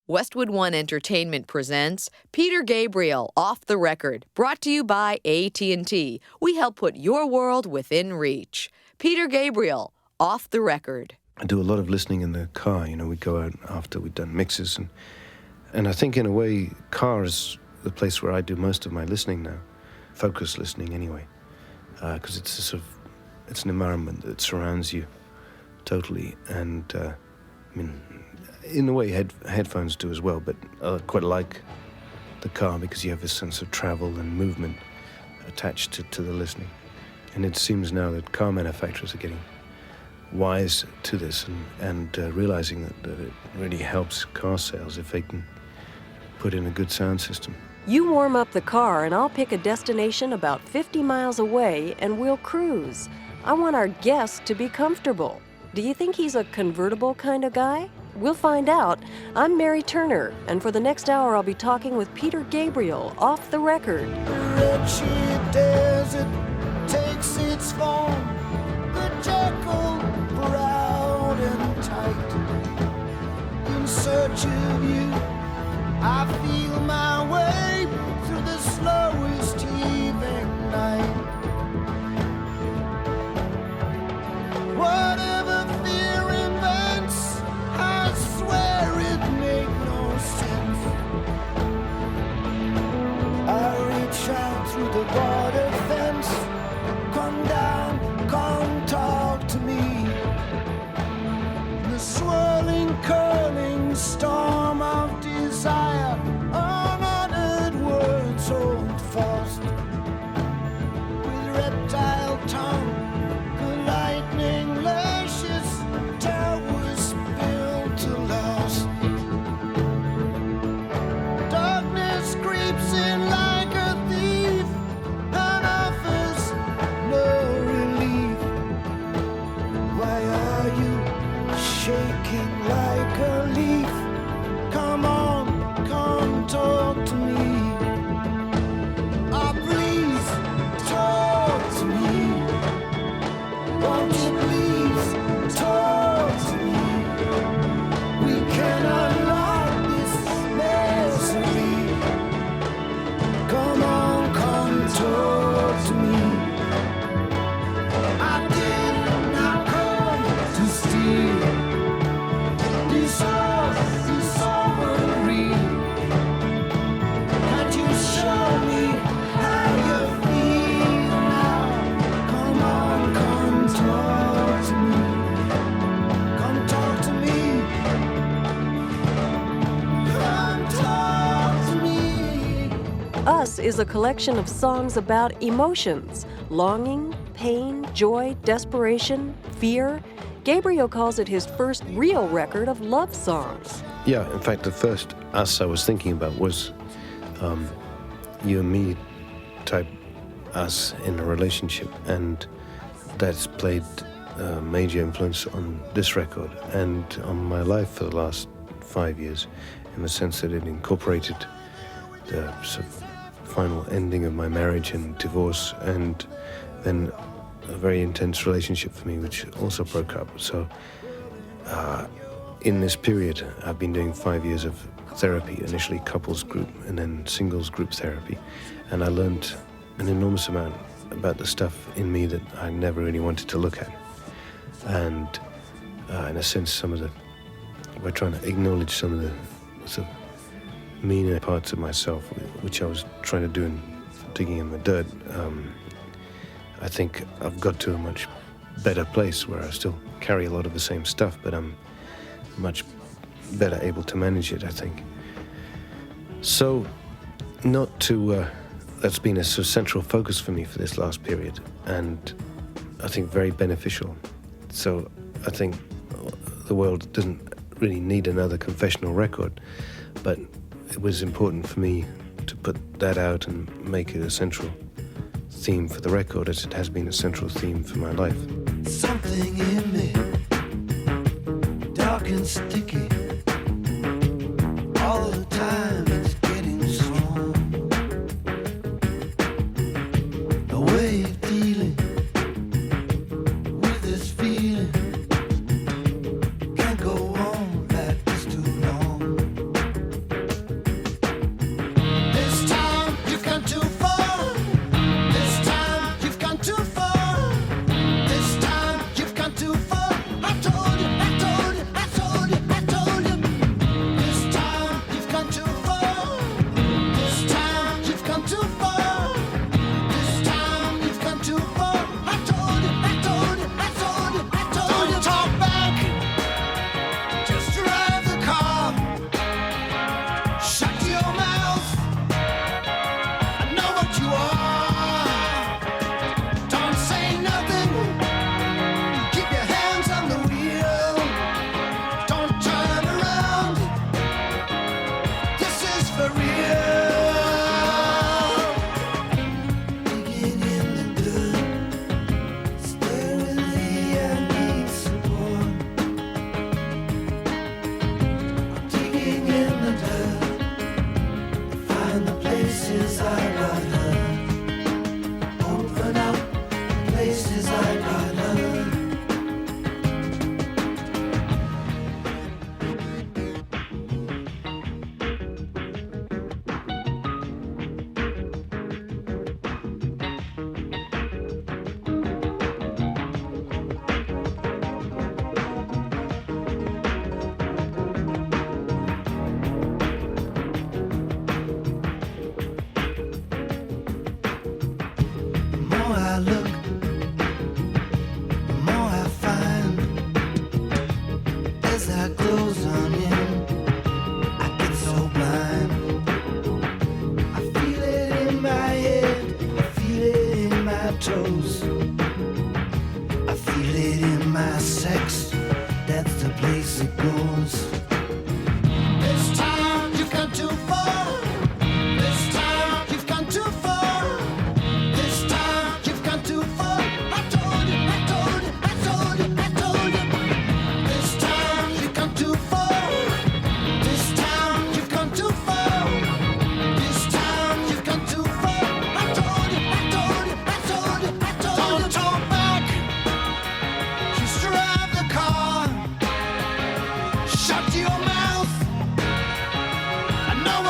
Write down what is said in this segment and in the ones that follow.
Westwood One Entertainment presents Peter Gabriel, Off the Record, brought to you by AT&T. We help put your world within reach. Peter Gabriel, Off the Record. I do a lot of listening in the car. We go out after we've done mixes. And I think, in a way, car is the place where I do most of my listening now. Focus listening, anyway. Because it's an environment that surrounds you totally. And, in a way, headphones do as well, but I quite like the car because you have a sense of travel and movement attached to the listening. And it seems now that car manufacturers are getting wise to this and realizing that it really helps car sales if they can put in a good sound system. You warm up the car and I'll pick a destination about 50 miles away and we'll cruise. I want our guest to be comfortable. Do you think he's a convertible kind of guy? We'll find out. I'm Mary Turner, and for the next hour I'll be talking with Peter Gabriel, Off the Record. The wretched desert takes its form, the jackal proud and tight. In search of you, I feel my way through the slowest evening night. Whatever fear invents, I swear it make no sense. I reach out through the border fence. Come down, come talk to me. The swirling, curling storm of desire, unuttered words hold fast. With reptile tongue, the lightning lashes, towers built to last. Darkness creeps in like a thief and offers no relief. Why are you shaking like a leaf? Come on, come talk to me. Oh, please talk to me. Won't you please talk to me? We cannot lock this misery. Come on, come talk to me. I did not come to steal. This sorcery. Can't you show me how you feel now? Come on, come talk to me. Come talk to me. Come talk to me. Us is a collection of songs about emotions, longing, pain, joy, desperation, fear. Gabriel calls it his first real record of love songs. Yeah, in fact, the first us I was thinking about was you and me type us in a relationship, and that's played a major influence on this record and on my life for the last 5 years, in the sense that it incorporated the sort of final ending of my marriage and divorce, and then a very intense relationship for me, which also broke up. So in this period, I've been doing 5 years of therapy, initially couples group and then singles group therapy. And I learned an enormous amount about the stuff in me that I never really wanted to look at. And in a sense, by trying to acknowledge some of the sort of meaner parts of myself, which I was trying to do in digging in the dirt, I think I've got to a much better place where I still carry a lot of the same stuff, but I'm much better able to manage it, I think. So, that's been a sort of central focus for me for this last period, and I think very beneficial. So I think the world doesn't really need another confessional record, but it was important for me to put that out and make it a central theme for the record, as it has been a central theme for my life. Something in me, dark and sticky, all the time it's getting strong. A way of dealing with this feeling can't go on like this too long.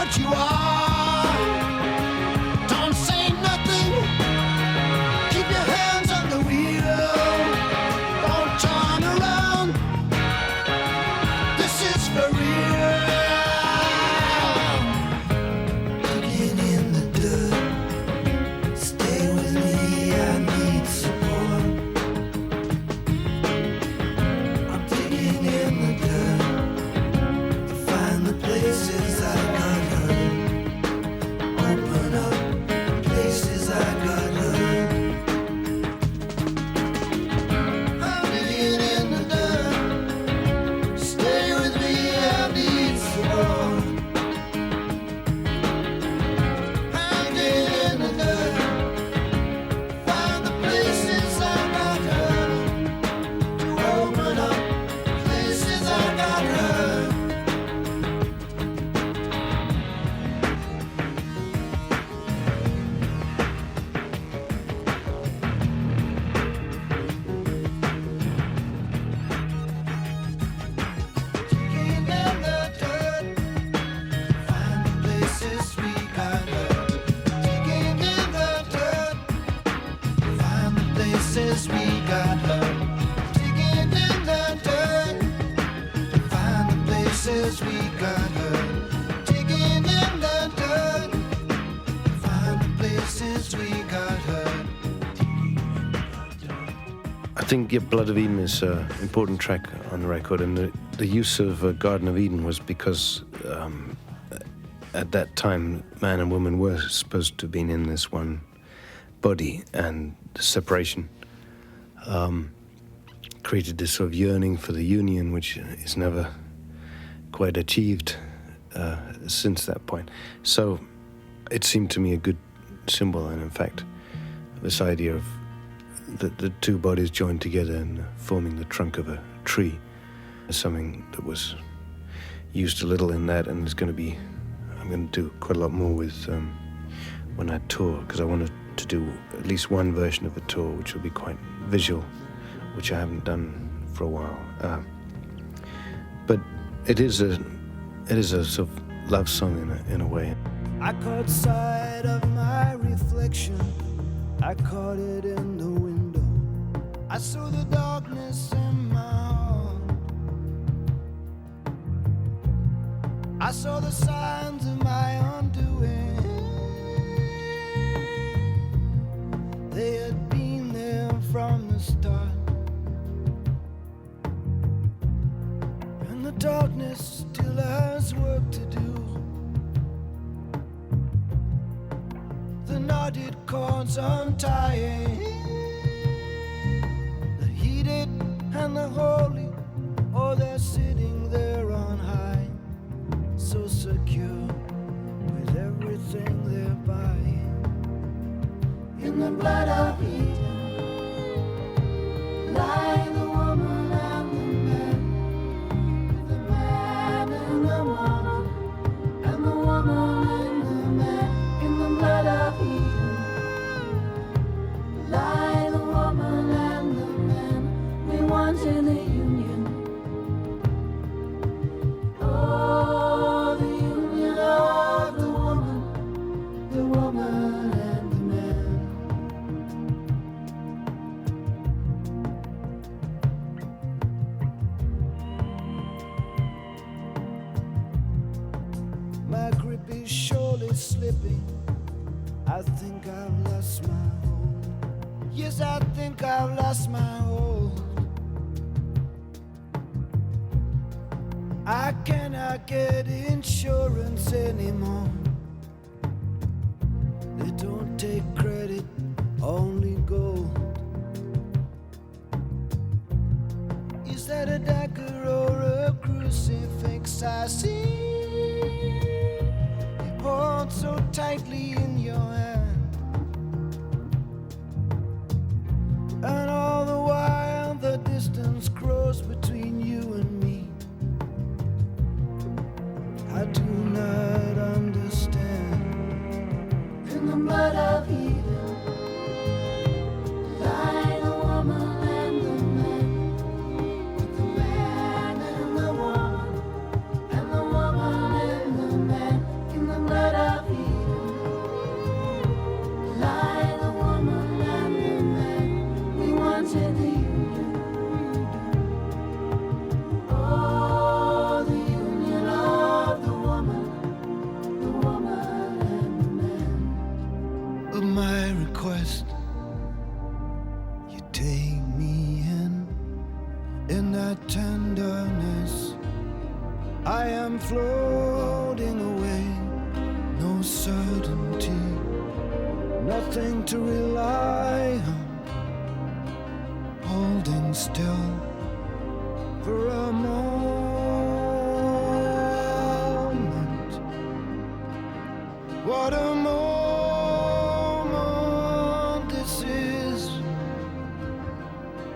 what you are. Don't say nothing. Keep your hands on the wheel. Don't turn around. This is for real. Digging in the dirt. Stay with me, I need support. I'm digging in the dirt to find the places I got hurt. Open up the places I got hurt. I'm digging in the dirt. Stay with me, I need support. I'm digging in the dirt. Find the places I got hurt. To open up places I got hurt. Digging in the dirt. Find the places we got hurt. Digging in the dirt. Find the places we got hurt. Digging in the dirt. Find the places we got hurt. Digging in the dirt. Find the places we got hurt. I think Blood of Eden is an important track on the record, and the use of Garden of Eden was because at that time, man and woman were supposed to have been in this one body, and the separation created this sort of yearning for the union, which is never quite achieved since that point. So it seemed to me a good symbol, and in fact, this idea of the two bodies joined together and forming the trunk of a tree is something that was used a little in that, and I'm going to do quite a lot more with when I tour, because I wanted to do at least one version of a tour which will be quite visual, which I haven't done for a while. But it is a sort of love song in a way. I caught sight of my reflection. I caught it in the window. I saw the darkness in my heart. I saw the signs of my undoing. They had been there from the start. And the darkness still has work to do. The knotted cords untying, the heated and the holy, oh, they're sitting there on high, so secure with everything they're buying. In the blood of Eden lie the woman and the man, the man and the woman, and the woman and the man. In the blood of Eden lie the woman and the man. We wanted a union. Oh, the union of the woman and the man. My grip is surely slipping. I think I've lost my hold. Yes, I think I've lost my hold. I cannot get insurance anymore. They don't take credit, only gold. Is that a dagger or a crucifix I see? You hold so tightly in your hand, and all the while the distance grows between you and me. I do not understand. In the blood of Eden lie the woman and the man, the man and the woman, and the woman and the man. In the I'm floating away, no certainty, nothing to rely on, holding still for a moment. What a moment this is.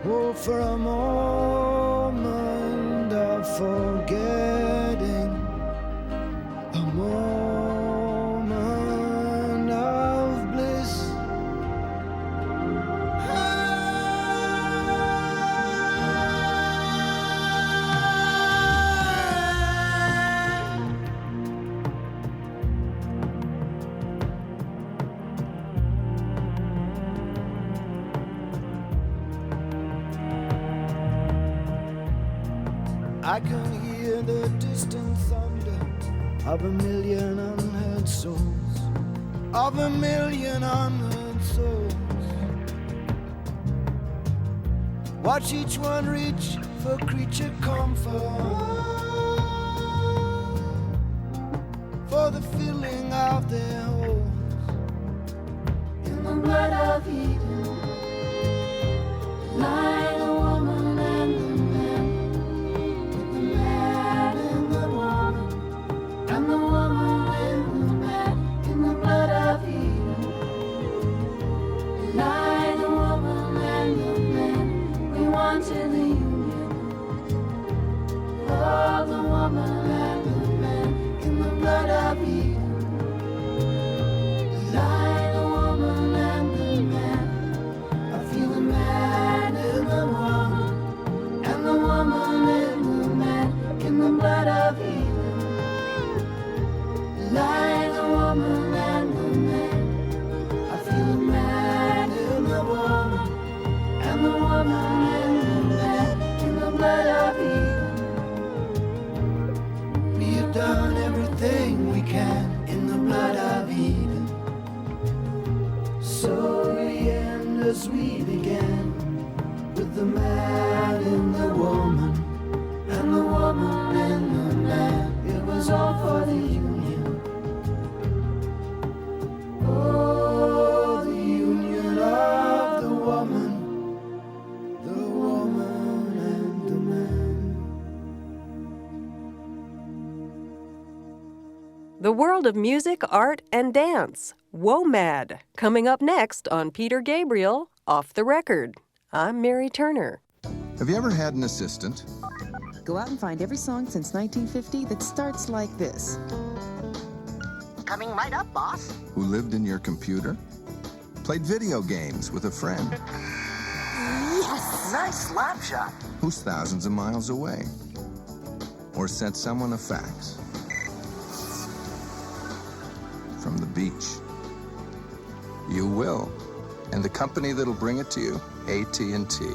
Oh, for a moment of forgetting, a moment of bliss. I can hear the distant thunder of a million unheard souls, of a million unheard souls. Watch each one reach for creature comfort, for the filling of their holes. In the blood of Eden lie the woman and the man, the man and the woman, and the woman and the man. In the blood of Eden lie the woman and the man. We wanted the union of the woman and the man. In the blood of Eden lie the woman and the man. I feel the man in the woman, and the woman in the man. In the blood of Eden lie the woman and the man. I feel the man in the woman, and the woman in the man. In the blood of Eden, we have done everything we can. In the blood of Eden, so we end as we began, with the man in the woman, and the woman in the man. It was all for the union. Oh, the union of the woman and the man. The world of music, art, and dance. WOMAD, coming up next on Peter Gabriel, Off the Record. I'm Mary Turner. Have you ever had an assistant? Go out and find every song since 1950 that starts like this. Coming right up, boss. Who lived in your computer? Played video games with a friend? Yes! Nice slap shot. Who's thousands of miles away? Or sent someone a fax? From the beach. You will. And the company that'll bring it to you, AT&T.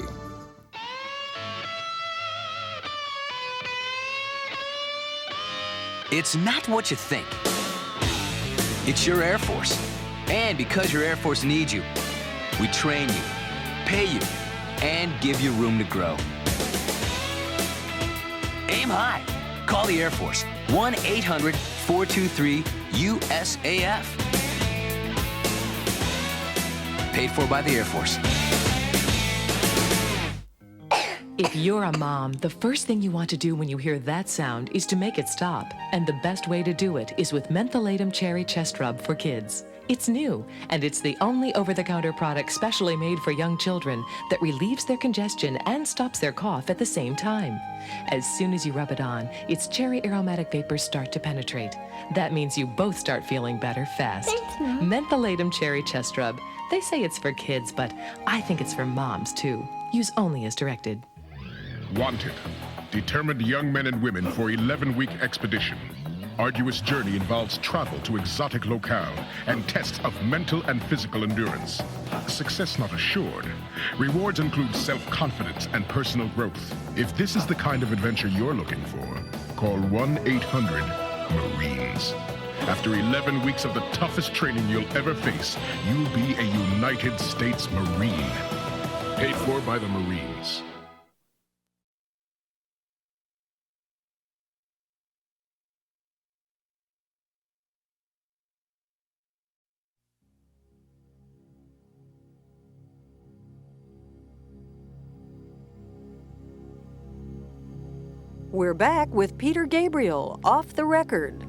It's not what you think. It's your Air Force. And because your Air Force needs you, we train you, pay you, and give you room to grow. Aim high. Call the Air Force. 1-800-423-USAF. Paid for by the Air Force. If you're a mom, the first thing you want to do when you hear that sound is to make it stop. And the best way to do it is with Mentholatum Cherry Chest Rub for kids. It's new, and it's the only over-the-counter product specially made for young children that relieves their congestion and stops their cough at the same time. As soon as you rub it on, its cherry aromatic vapors start to penetrate. That means you both start feeling better fast. Thanks, Mom. Mentholatum Cherry Chest Rub. They say it's for kids, but I think it's for moms, too. Use only as directed. Wanted. Determined young men and women for 11-week expedition. Arduous journey involves travel to exotic locale and tests of mental and physical endurance. Success not assured. Rewards include self-confidence and personal growth. If this is the kind of adventure you're looking for, call 1-800-MARINES. After 11 weeks of the toughest training you'll ever face, you'll be a United States Marine. Paid for by the Marines. We're back with Peter Gabriel, Off the Record.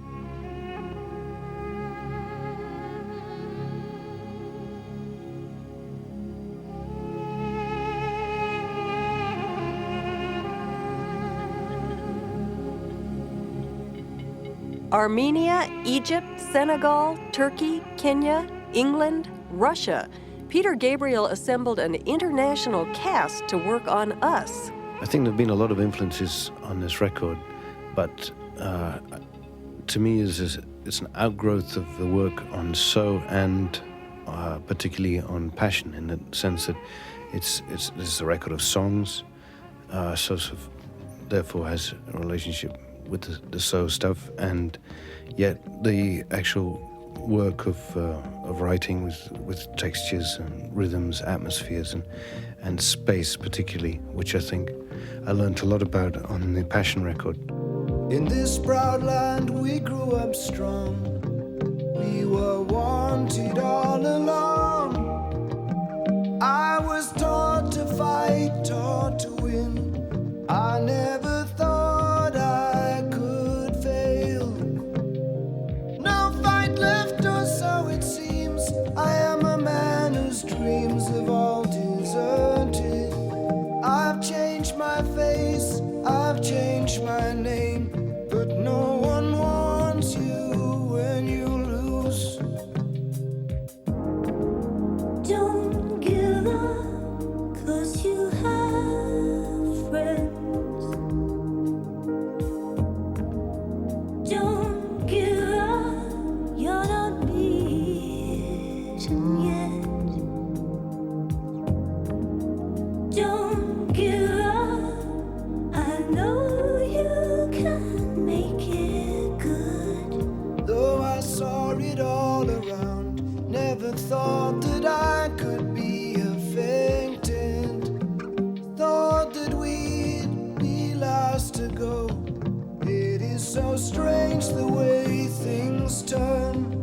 Armenia, Egypt, Senegal, Turkey, Kenya, England, Russia. Peter Gabriel assembled an international cast to work on Us. I think there have been a lot of influences on this record, but to me it's an outgrowth of the work on So and particularly on Passion, in the sense that it's a record of songs, so therefore has a relationship with the So stuff, and yet the actual work of writing with textures and rhythms, atmospheres, and space particularly, which I think I learned a lot about on the Passion record. In this proud land we grew up strong. We were wanted all along. I was taught to fight, taught to win. I never thought I could fail. No fight left, or so it seems. I am a man whose dreams have all deserted. I've changed my face, I've changed my name, but no one wants you when you lose. Don't give up, 'cause you have friends. Don't give up, you're not beaten yet. Don't give up, I know you can make it good. Though I saw it all around, never thought that I could be affected. Thought that we'd be last to go. It is so strange the way things turn.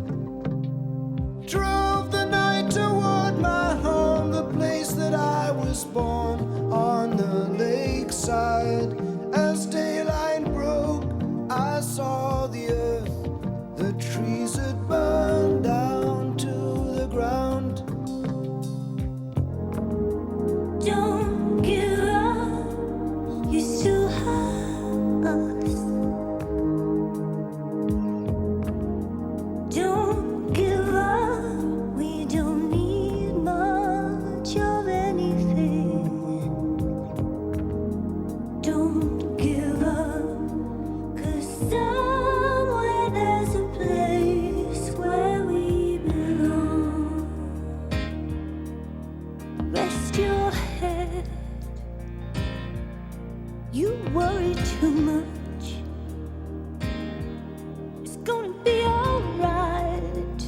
Drove the night toward my home, the place that I was born, on the lakeside. As daylight broke, I saw the earth. The trees had burned down to the ground. Don't give up, you still have us. Don't give up, we don't need much of anything. Don't give up, 'cause somewhere there's a place where we belong. Rest your head, you worry too much. It's gonna be alright.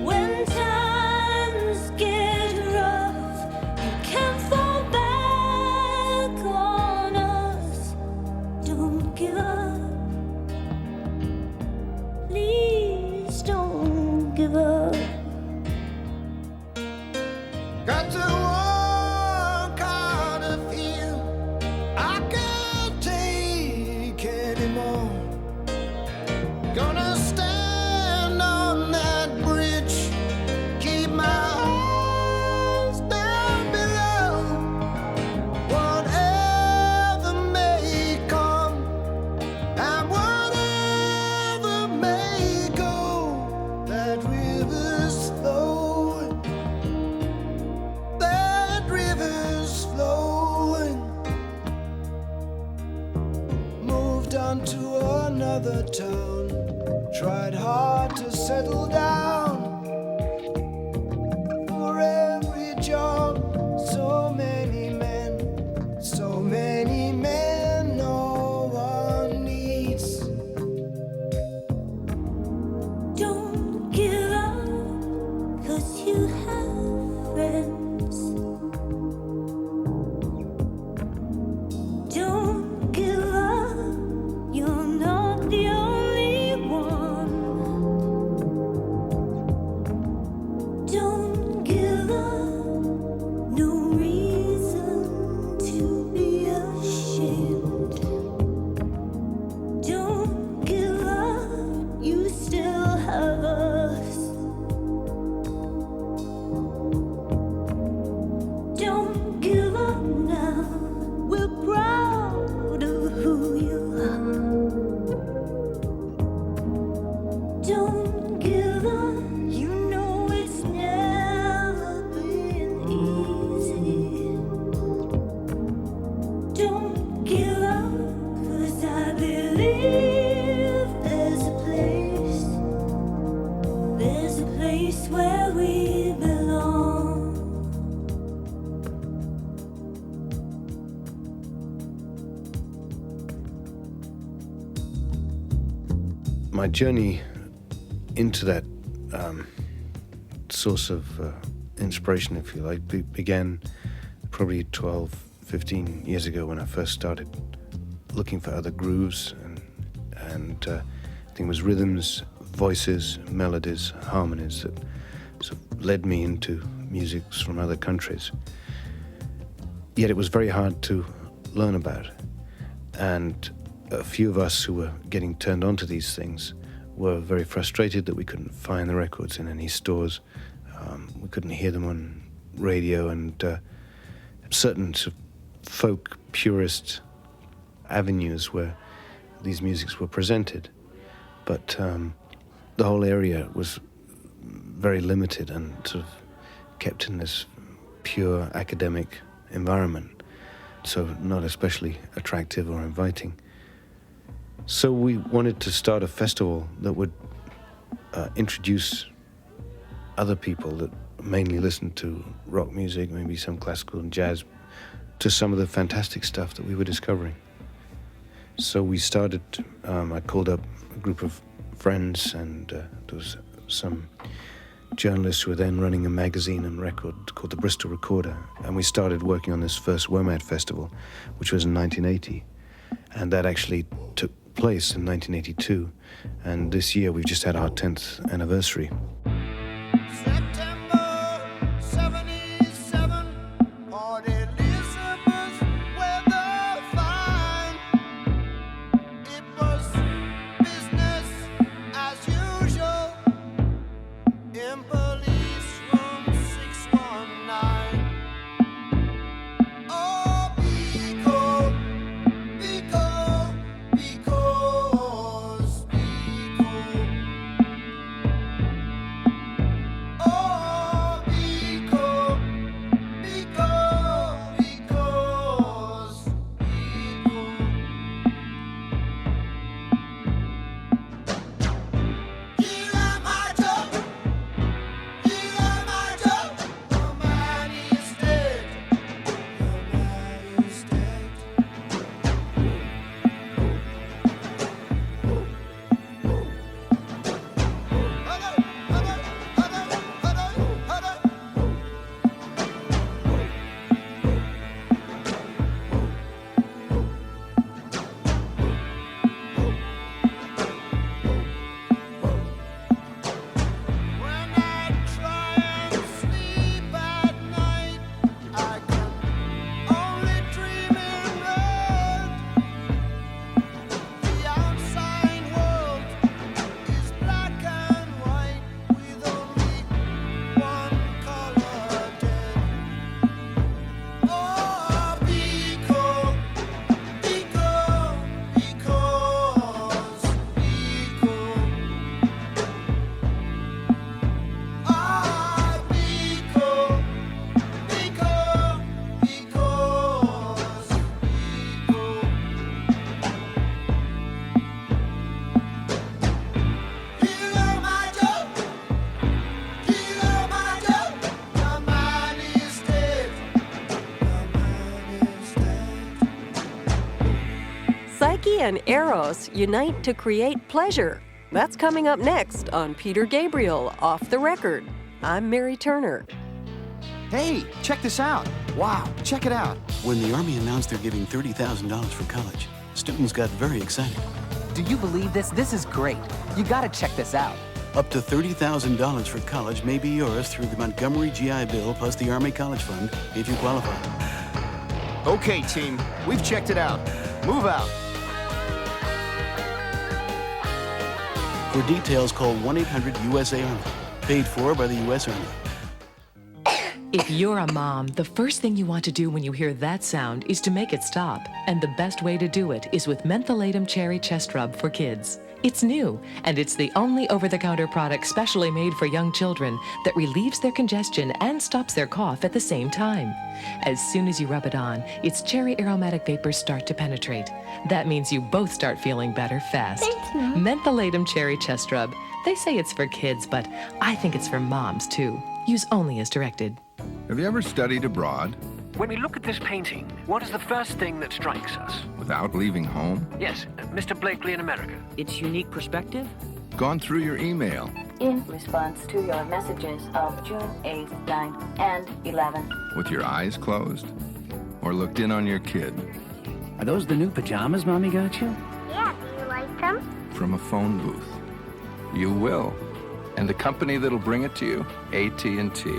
When times get rough, you can fall back on us. Don't give up, please don't give up. Got to walk out of here. I can't take anymore. Gonna stand on that bridge, keep my eyes down below. Whatever may come and whatever may go, that river's flowing. That river's flowing. Moved on to another town. Tried hard to settle down. For every job, so many men, no one needs. Don't give up, 'cause you have friends. Don't give up, you're not the only one. my journey into that source of inspiration, if you like, began probably 12, 15 years ago when I first started looking for other grooves, and I think it was rhythms, voices, melodies, harmonies that sort of led me into musics from other countries. Yet it was very hard to learn about. And a few of us who were getting turned on to these things were very frustrated that we couldn't find the records in any stores. We couldn't hear them on radio, and certain sort of folk purist avenues where these musics were presented. But the whole area was very limited and sort of kept in this pure academic environment, so not especially attractive or inviting. So we wanted to start a festival that would introduce other people that mainly listened to rock music, maybe some classical and jazz, to some of the fantastic stuff that we were discovering. So we started, I called up a group of friends, and there was some journalists who were then running a magazine and record called the Bristol Recorder, and we started working on this first WOMAD festival, which was in 1980, and that actually took place in 1982, and this year we've just had our 10th anniversary. Psyche and Eros unite to create pleasure. That's coming up next on Peter Gabriel, Off the Record. I'm Mary Turner. Hey, check this out. Wow, check it out. When the Army announced they're giving $30,000 for college, students got very excited. Do you believe this? This is great. You gotta check this out. Up to $30,000 for college may be yours through the Montgomery GI Bill plus the Army College Fund if you qualify. Okay, team, we've checked it out. Move out. For details, call 1-800-USA-ARMY. Paid for by the U.S. Army. If you're a mom, the first thing you want to do when you hear that sound is to make it stop. And the best way to do it is with Mentholatum Cherry Chest Rub for kids. It's new, and it's the only over-the-counter product specially made for young children that relieves their congestion and stops their cough at the same time. As soon as you rub it on, its cherry aromatic vapors start to penetrate. That means you both start feeling better fast. Thanks, Mom. Mentholatum Cherry Chest Rub. They say it's for kids, but I think it's for moms, too. Use only as directed. Have you ever studied abroad? When we look at this painting, what is the first thing that strikes us? Without leaving home? Yes, Mr. Blakely in America. Its unique perspective? Gone through your email? In response to your messages of June 8th, 9th, and 11th. With your eyes closed? Or looked in on your kid? Are those the new pajamas Mommy got you? Yeah, do you like them? From a phone booth. You will. And the company that'll bring it to you, AT&T.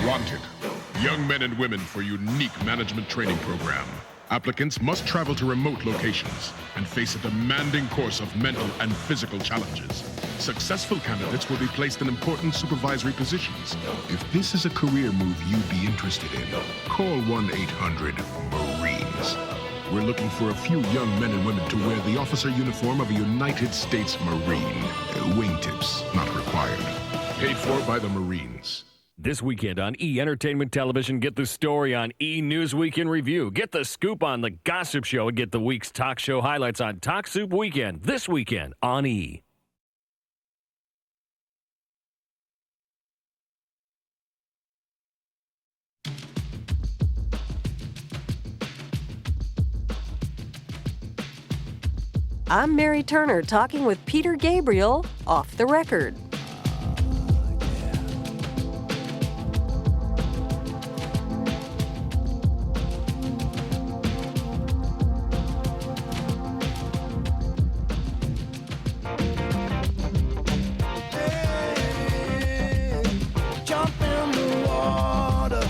Wanted. Young men and women for unique management training program. Applicants must travel to remote locations and face a demanding course of mental and physical challenges. Successful candidates will be placed in important supervisory positions. If this is a career move you'd be interested in, call 1-800-MARINES. We're looking for a few young men and women to wear the officer uniform of a United States Marine. Wingtips not required. Paid for by the Marines. This weekend on E! Entertainment Television, get the story on E! Newsweek in Review. Get the scoop on the Gossip Show and get the week's talk show highlights on Talk Soup Weekend this weekend on E! I'm Mary Turner talking with Peter Gabriel off the record. Jump in the water.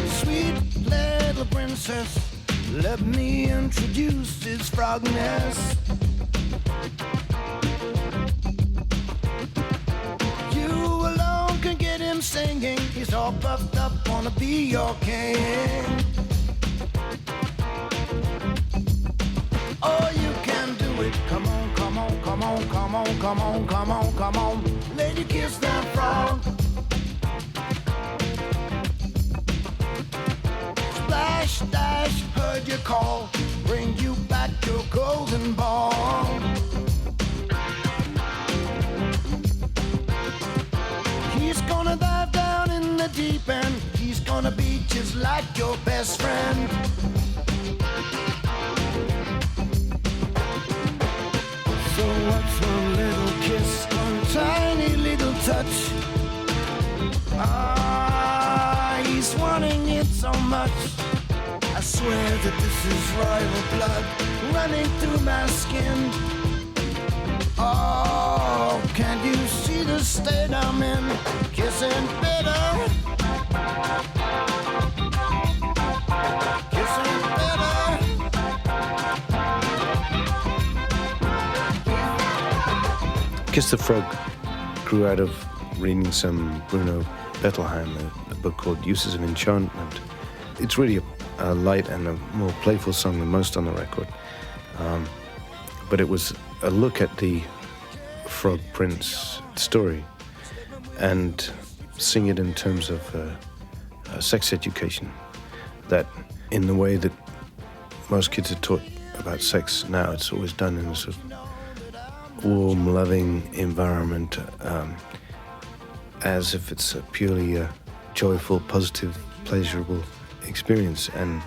Sweet little princess, let me introduce this frog nest. You alone can get him singing. He's all puffed up, wanna be your king. Oh, you can do it. Come on, come on, come on, come on, come on, come on, come on. Lady, kiss that frog. Splash, dash, heard your call. Bring you back your golden ball. He's gonna dive down in the deep end. He's gonna be just like your best friend. So what's one little kiss, one tiny little touch? Ah, he's wanting it so much. I swear that this is royal blood running through my skin. Oh, can't you see the state I'm in? Kissing bitter. Kissing bitter. Kiss the Frog grew out of reading some Bruno Bettelheim, a book called Uses of Enchantment. It's really a light and a more playful song than most on the record. But it was a look at the Frog Prince story and sing it in terms of sex education, that in the way that most kids are taught about sex now, it's always done in a sort of warm, loving environment, as if it's a purely joyful, positive, pleasurable experience. And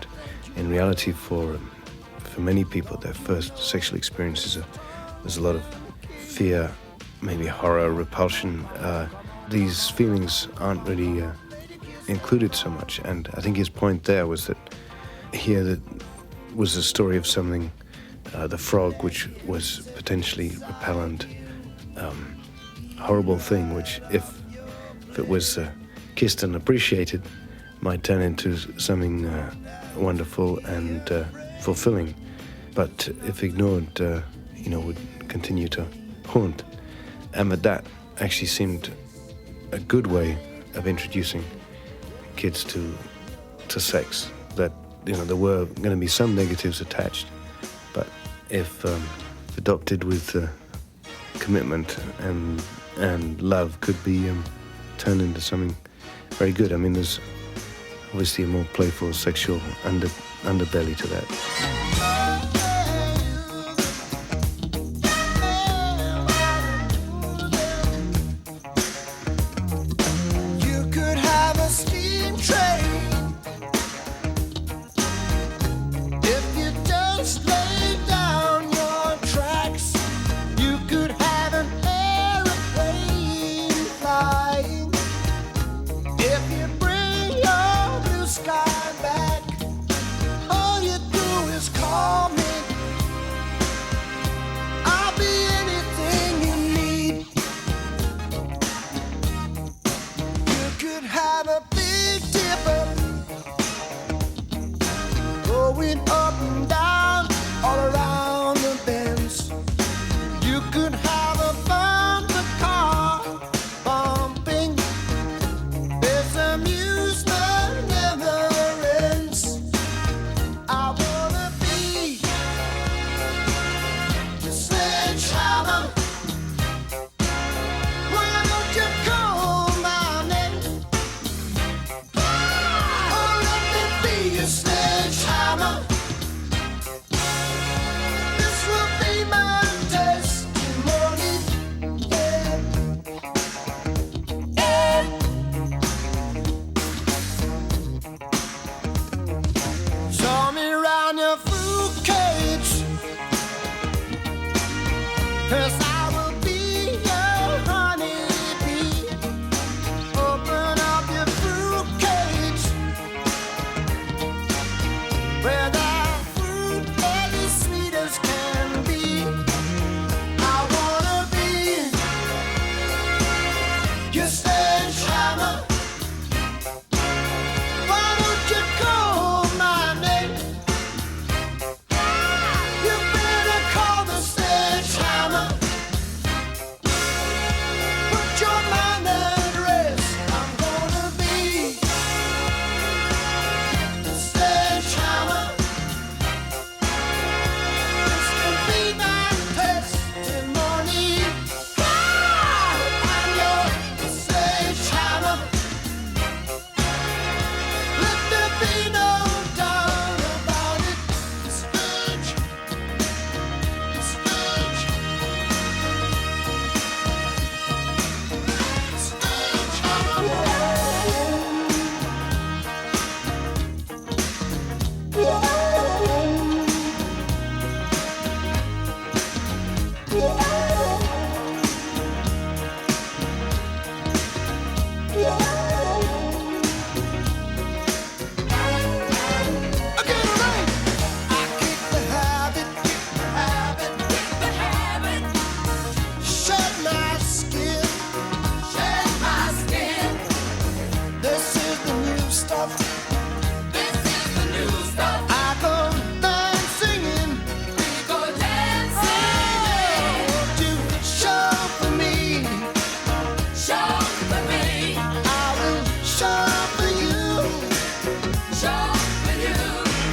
in reality, for many people, their first sexual experience there's a lot of fear, maybe horror, repulsion. These feelings aren't really included so much. And I think his point there was that here that was a story of something, the frog, which was potentially repellent, horrible thing, which if it was kissed and appreciated, might turn into something wonderful and fulfilling, but if ignored, would continue to haunt. And that actually seemed a good way of introducing kids to sex. That there were going to be some negatives attached, but if adopted with commitment and love, could be turned into something very good. I mean, there's obviously a more playful sexual underbelly to that. Just lay down your tracks. You could have an aeroplane flying. If you bring your blue sky back, all you do is call me. I'll be anything you need. You could have a big dipper going up and down all around the bends. You could have a bumper car bumping. This amusement never ends. I wanna be the sledgehammer. Why don't you call my name? Oh, let me be your sledgehammer. This will be my testimony. Yeah. Yeah. Show me around your fruit cage, 'cause I will be your honeybee. Open up your fruit cage, where the fruit is as sweet as can be. I wanna be your sledgehammer. Why don't you call my name? You better call the sledgehammer. Put your mind at rest. I'm gonna be the sledgehammer. This can be my testimony. I'm your sledgehammer. Let there be no doubt about it. Sledge, sledge, shed my skin. This is the new stuff. I go dancing. Won't you show for me? I will show for you.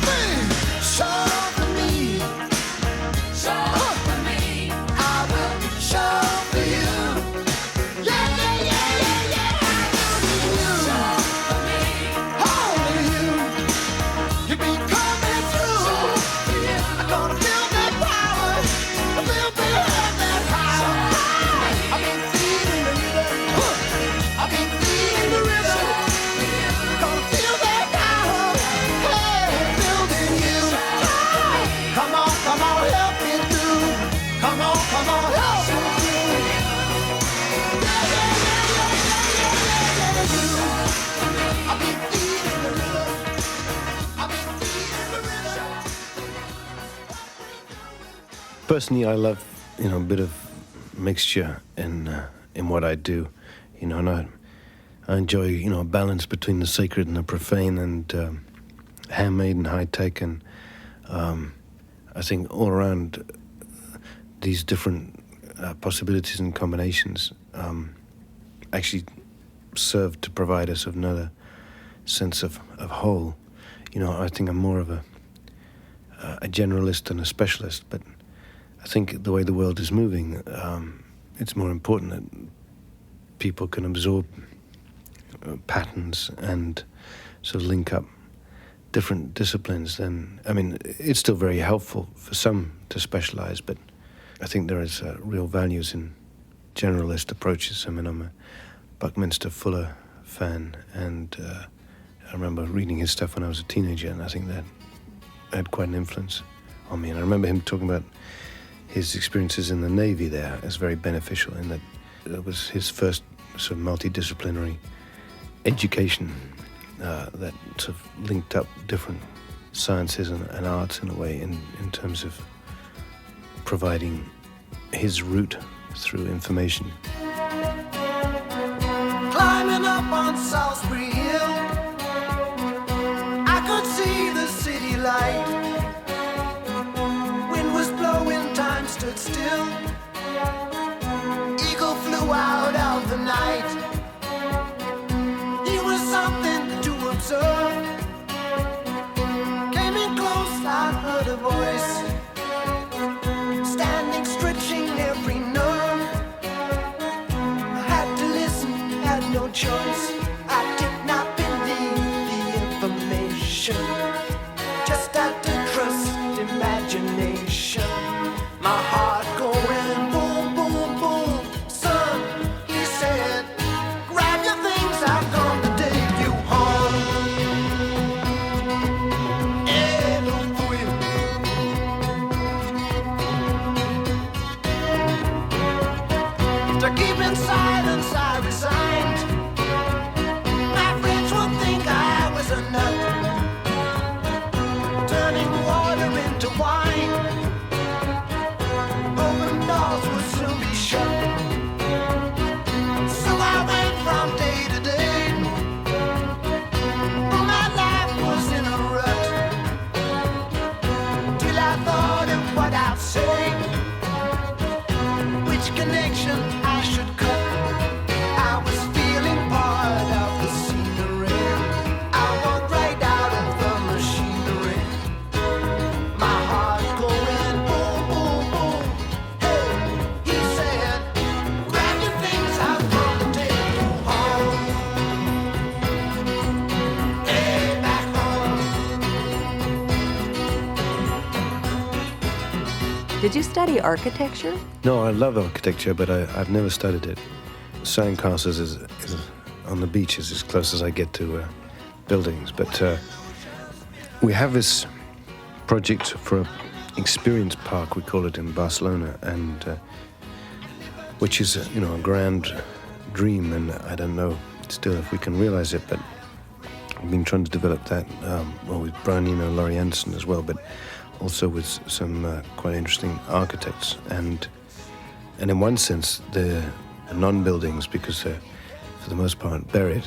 Hey, show for me. I will show for you. Yeah, yeah, yeah, yeah, yeah. Only you. You be coming through. I'm gonna feel that power. I will feel that power. I've been feeling the rhythm. I've been feeling the rhythm. Gonna feel that power. Hey, building you. Come on, help me through. Come on, help me through. Yeah, yeah, yeah, yeah, yeah, yeah, yeah. I've been feeling the rhythm. I've been feeling the rhythm. Personally, I love, a bit of mixture in what I do, and I enjoy, a balance between the sacred and the profane, and handmade and high tech, and I think all around these different possibilities and combinations actually serve to provide us with another sense of whole. I think I'm more of a generalist than a specialist, but I think the way the world is moving, it's more important that people can absorb patterns and sort of link up different disciplines. Then, it's still very helpful for some to specialize, but I think there is real values in generalist approaches. I'm a Buckminster Fuller fan, and I remember reading his stuff when I was a teenager, and I think that had quite an influence on me. And I remember him talking about his experiences in the Navy there as very beneficial, in that it was his first sort of multidisciplinary education that sort of linked up different sciences and arts in a way, in terms of providing his route through information. Climbing up on Salisbury Hill, I could see the city light. Wind was blowing, time stood still. Eagle flew out of the night. He was something to observe. Came in close, I heard a voice, standing, stretching every nerve. I had to listen, had no choice. I did not believe the information, just had to trust imagination. My heart going boom, boom, boom. Son, he said, grab your things, I've come to take you home. Hello, Will. To keep in silence, I resigned. My friends would think I was a nut, turning water into wine. Open doors would soon be shut. So I went from day to day. My life was in a rut, till I thought of what I'd say, which connection I should cut. I was feeling part of the scenery. I walked right out of the machinery. My heart going boom, boom, boom. Hey, he said, grab your things, I'm gonna take you home. Hey, back home. Did you study architecture? No, I love architecture, but I've never studied it. Sandcastles is on the beach is as close as I get to buildings. But we have this project for an experience park, we call it, in Barcelona, and which is a grand dream, and I don't know still if we can realize it, but we've been trying to develop that with Brian Eno, Laurie Anderson as well, but also with some quite interesting architects, and in one sense they're non-buildings because they're for the most part buried.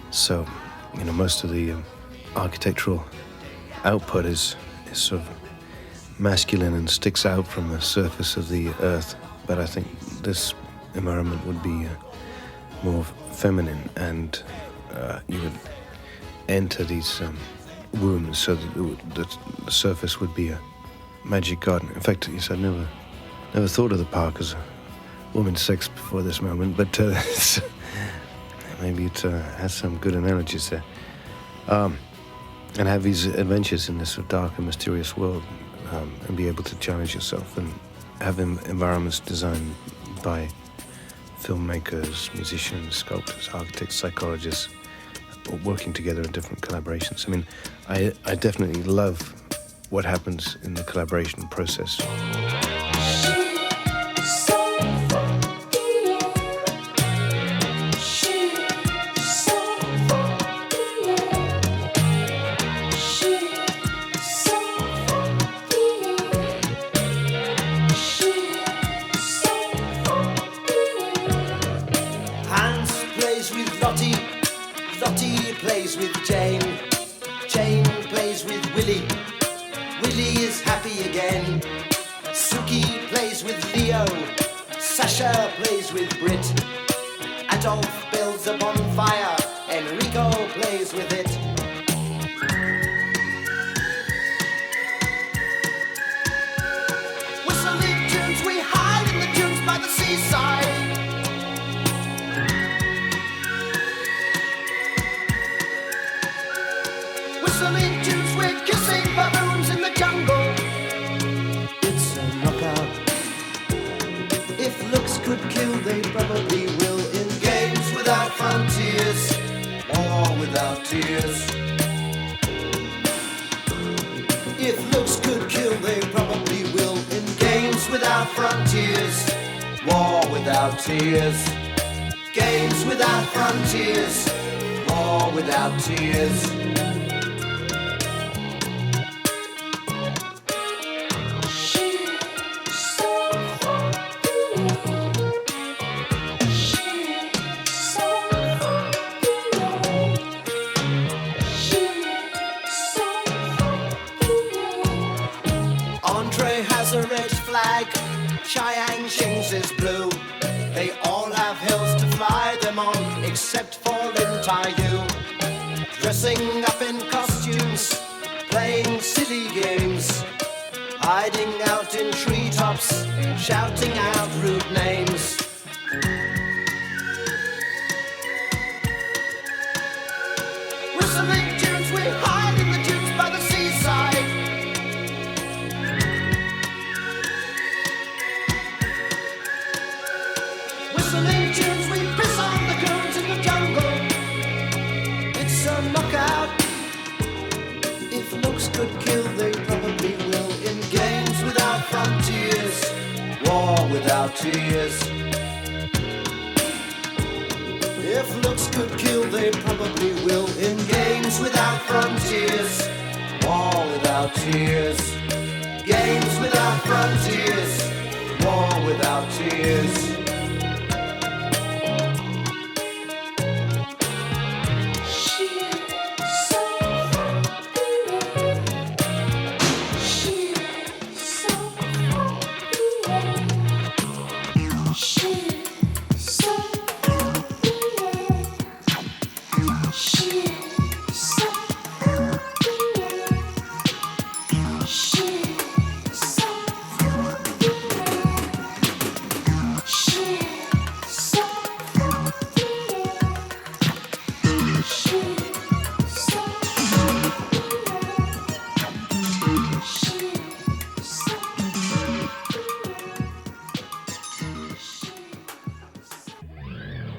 So most of the architectural output is sort of masculine and sticks out from the surface of the earth. But I think this environment would be more feminine, and you would enter these wombs so that the surface would be a magic garden. In fact, yes, I never thought of the park as a woman's sex before this moment, but maybe it has some good analogies there. And have these adventures in this sort of dark and mysterious world, and be able to challenge yourself and have environments designed by filmmakers, musicians, sculptors, architects, psychologists, working together in different collaborations. I mean, I definitely love what happens in the collaboration process. Lottie plays with Jane. Jane plays with Willie. Willie is happy again. Suki plays with Leo. Sasha plays with Brit. Adolf builds a bonfire. Enrico plays with it. Whistling tunes, we hide in the dunes by the seaside. Whistling tunes, we're kissing baboons in the jungle. It's a knockout. If looks could kill, they probably will. In games without frontiers, war without tears. If looks could kill, they probably without tears. Games without frontiers. War without tears. A red flag, Cheyenne Shings is blue. They all have hills to fly them on, except for Lintayu. Dressing up in costumes, playing silly games, hiding out in treetops, shouting out rude names. Whistling tunes, we hide in the dunes by the seaside. Whistling tunes, we piss on the coons in the jungle. It's a knockout. If looks could kill, they probably will. In games without frontiers, war without tears. If looks could kill, they probably will. In games without frontiers, war without tears. Games without frontiers, war without tears.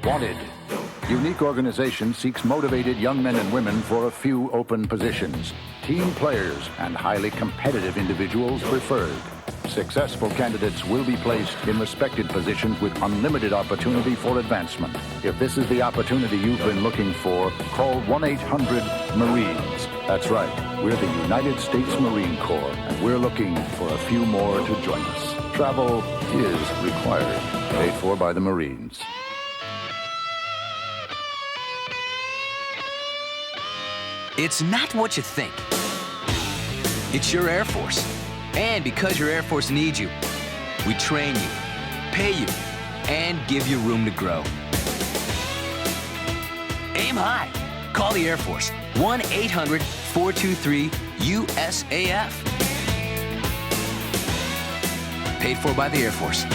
Wanted. Unique organization seeks motivated young men and women for a few open positions. Team players and highly competitive individuals preferred. Successful candidates will be placed in respected positions with unlimited opportunity for advancement. If this is the opportunity you've been looking for, call 1-800-MARINES. That's right, we're the United States Marine Corps, and we're looking for a few more to join us. Travel is required, paid for by the Marines. It's not what you think. It's your Air Force. And because your Air Force needs you, we train you, pay you, and give you room to grow. Aim high. Call the Air Force. 1-800-423-USAF. Paid for by the Air Force.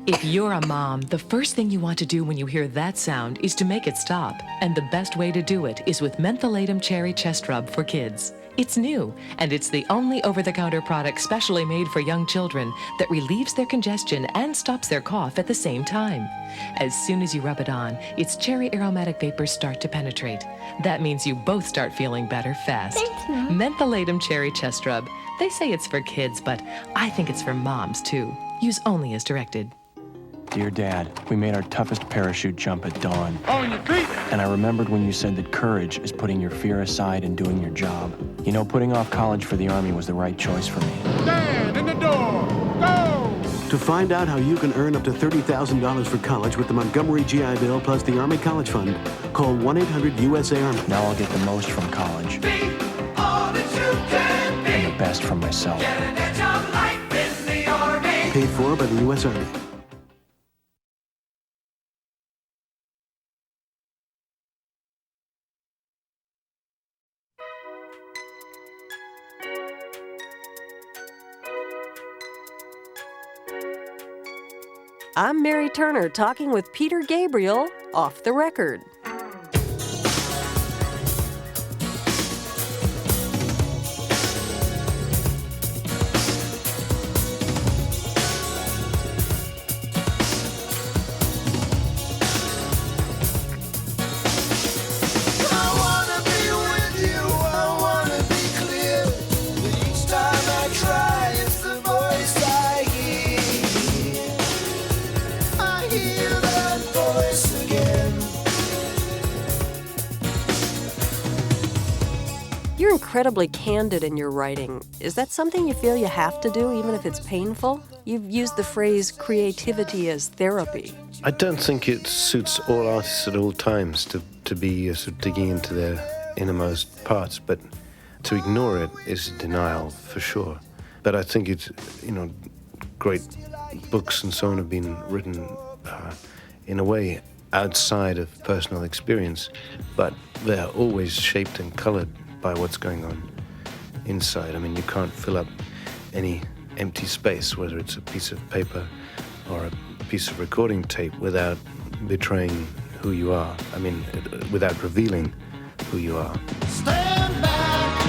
If you're a mom, the first thing you want to do when you hear that sound is to make it stop. And the best way to do it is with Mentholatum Cherry Chest Rub for kids. It's new, and it's the only over-the-counter product specially made for young children that relieves their congestion and stops their cough at the same time. As soon as you rub it on, its cherry aromatic vapors start to penetrate. That means you both start feeling better fast. Thanks, Mom. Mentholatum Cherry Chest Rub. They say it's for kids, but I think it's for moms, too. Use only as directed. Dear Dad, we made our toughest parachute jump at dawn. On your feet! And I remembered when you said that courage is putting your fear aside and doing your job. You know, putting off college for the Army was the right choice for me. Stand in the door! Go! To find out how you can earn up to $30,000 for college with the Montgomery GI Bill plus the Army College Fund, call 1-800-USA-ARMY. Now I'll get the most from college. Be all that you can be. And the best from myself. Get an edge of life in the Army. Paid for by the U.S. Army. I'm Mary Turner talking with Peter Gabriel off the record. incredibly candid in your writing. Is that something you feel you have to do, even if it's painful? You've used the phrase creativity as therapy. I don't think it suits all artists at all times to be sort of digging into their innermost parts, but to ignore it is denial for sure. But I think it's, great books and so on have been written in a way outside of personal experience, but they're always shaped and colored by what's going on inside. I mean, you can't fill up any empty space, whether it's a piece of paper or a piece of recording tape, without betraying who you are. I mean, without revealing who you are. Stand back.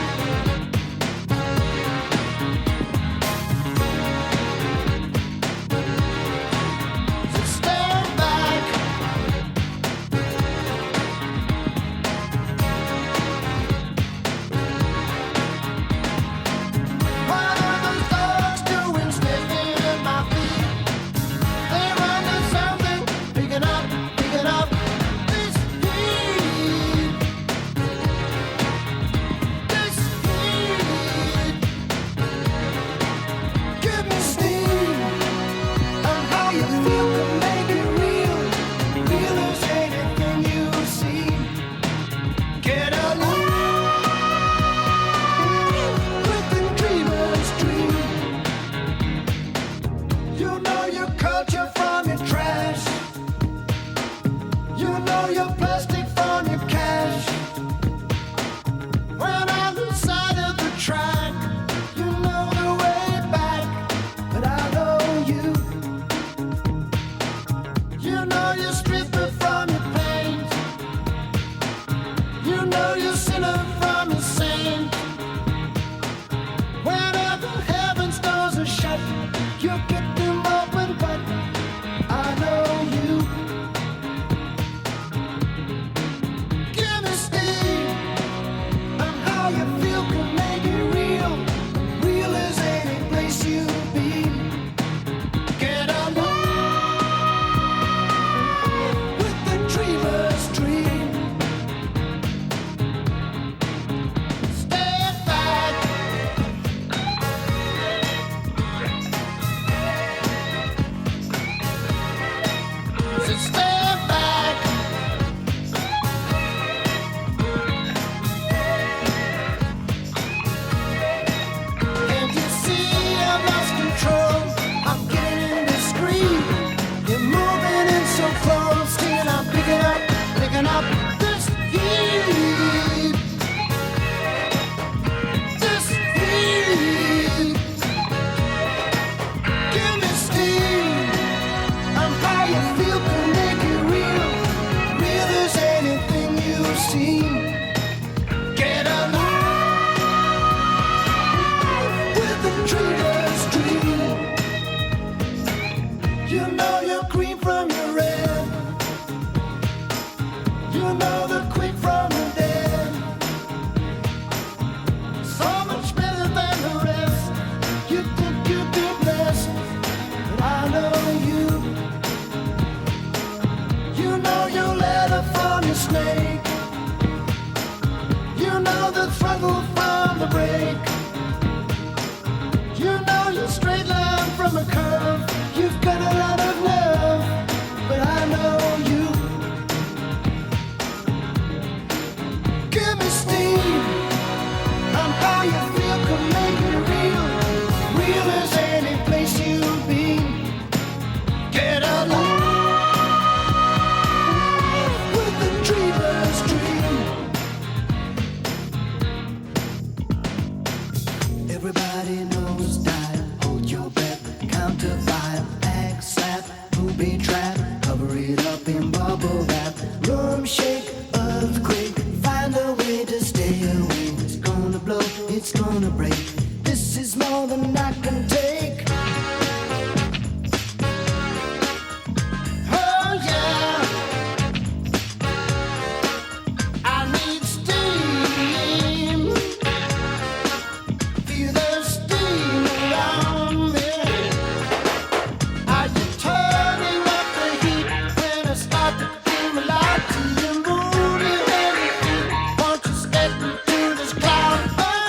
Stand back. What are those dogs doing sniffing at my feet? They're onto something, picking up this heat. This heat. Give me steam. And how you feel can make it real. Real as anything you see. Get alive with the dreamer's dream. You know your culture from your trash. You know your plastic from your cash. When on the side of the track, you know the way back. But I know you. You know you're stripping from your pain. You know you're sinner from your saint. Whenever heaven's doors are shut, you get them open, but I know you. Give me steam, and how you feel can make it real. Real as any place you've been. Get alive with the dreamer's dream. Stand back. So stand back. Can't you see I've lost control? I'm getting indiscreet. You're moving in so close, and I'm picking up this heat. This heat. Give me steam. And how you feel can make it real. Real as anything you've seen. Get alive with the dreamer's dream. You know you're green from your red. You know the quick from the dead. So much better than the rest. You think you'd be blessed, but I know you. You know your letter from your snake. You know the throttle from the brake. You know your straight line from a curve. You've got a lot of nerve, but I know you. Give me steam, and how you feel can make it real. Real as any place you've been. Get alive with the dreamer's dream. Everybody knows style. Hold your breath, counter fire, act slap, booby trap, cover it up in bubble wrap. Room shake, earthquake, find a way to stay away. It's gonna blow, it's gonna break. This is more than I can take. Oh yeah, I need steam. Feel the steam around me. Are you turning up the heat when I start to feel alive? Do you move your heavy feet? Won't you step into this cloud? Oh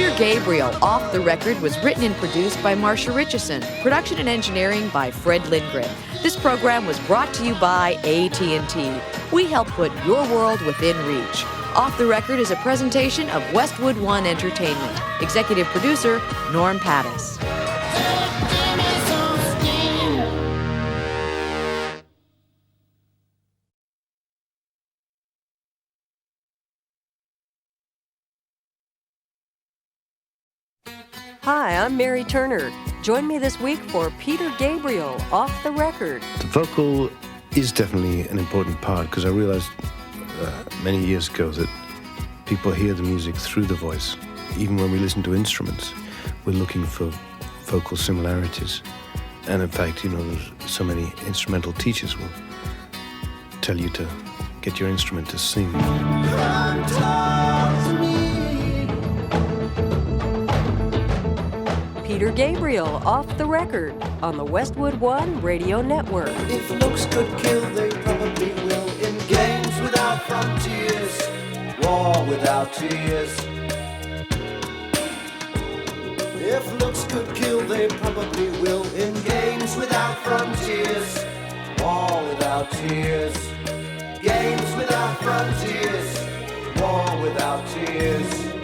Peter Gabriel, Off the Record, was written and produced by Marsha Richardson. Production and engineering by Fred Lindgren. This program was brought to you by AT&T. We help put your world within reach. Off the Record is a presentation of Westwood One Entertainment. Executive producer, Norm Pattis. Hi, I'm Mary Turner. Join me this week for Peter Gabriel, Off the Record. The vocal is definitely an important part because I realized many years ago that people hear the music through the voice. Even when we listen to instruments, we're looking for vocal similarities. And in fact, there's so many instrumental teachers will tell you to get your instrument to sing. Peter Gabriel, Off the Record, on the Westwood One Radio Network. If looks could kill, they probably will. In games without frontiers, war without tears. If looks could kill, they probably will. In games without frontiers, war without tears. Games without frontiers, war without tears.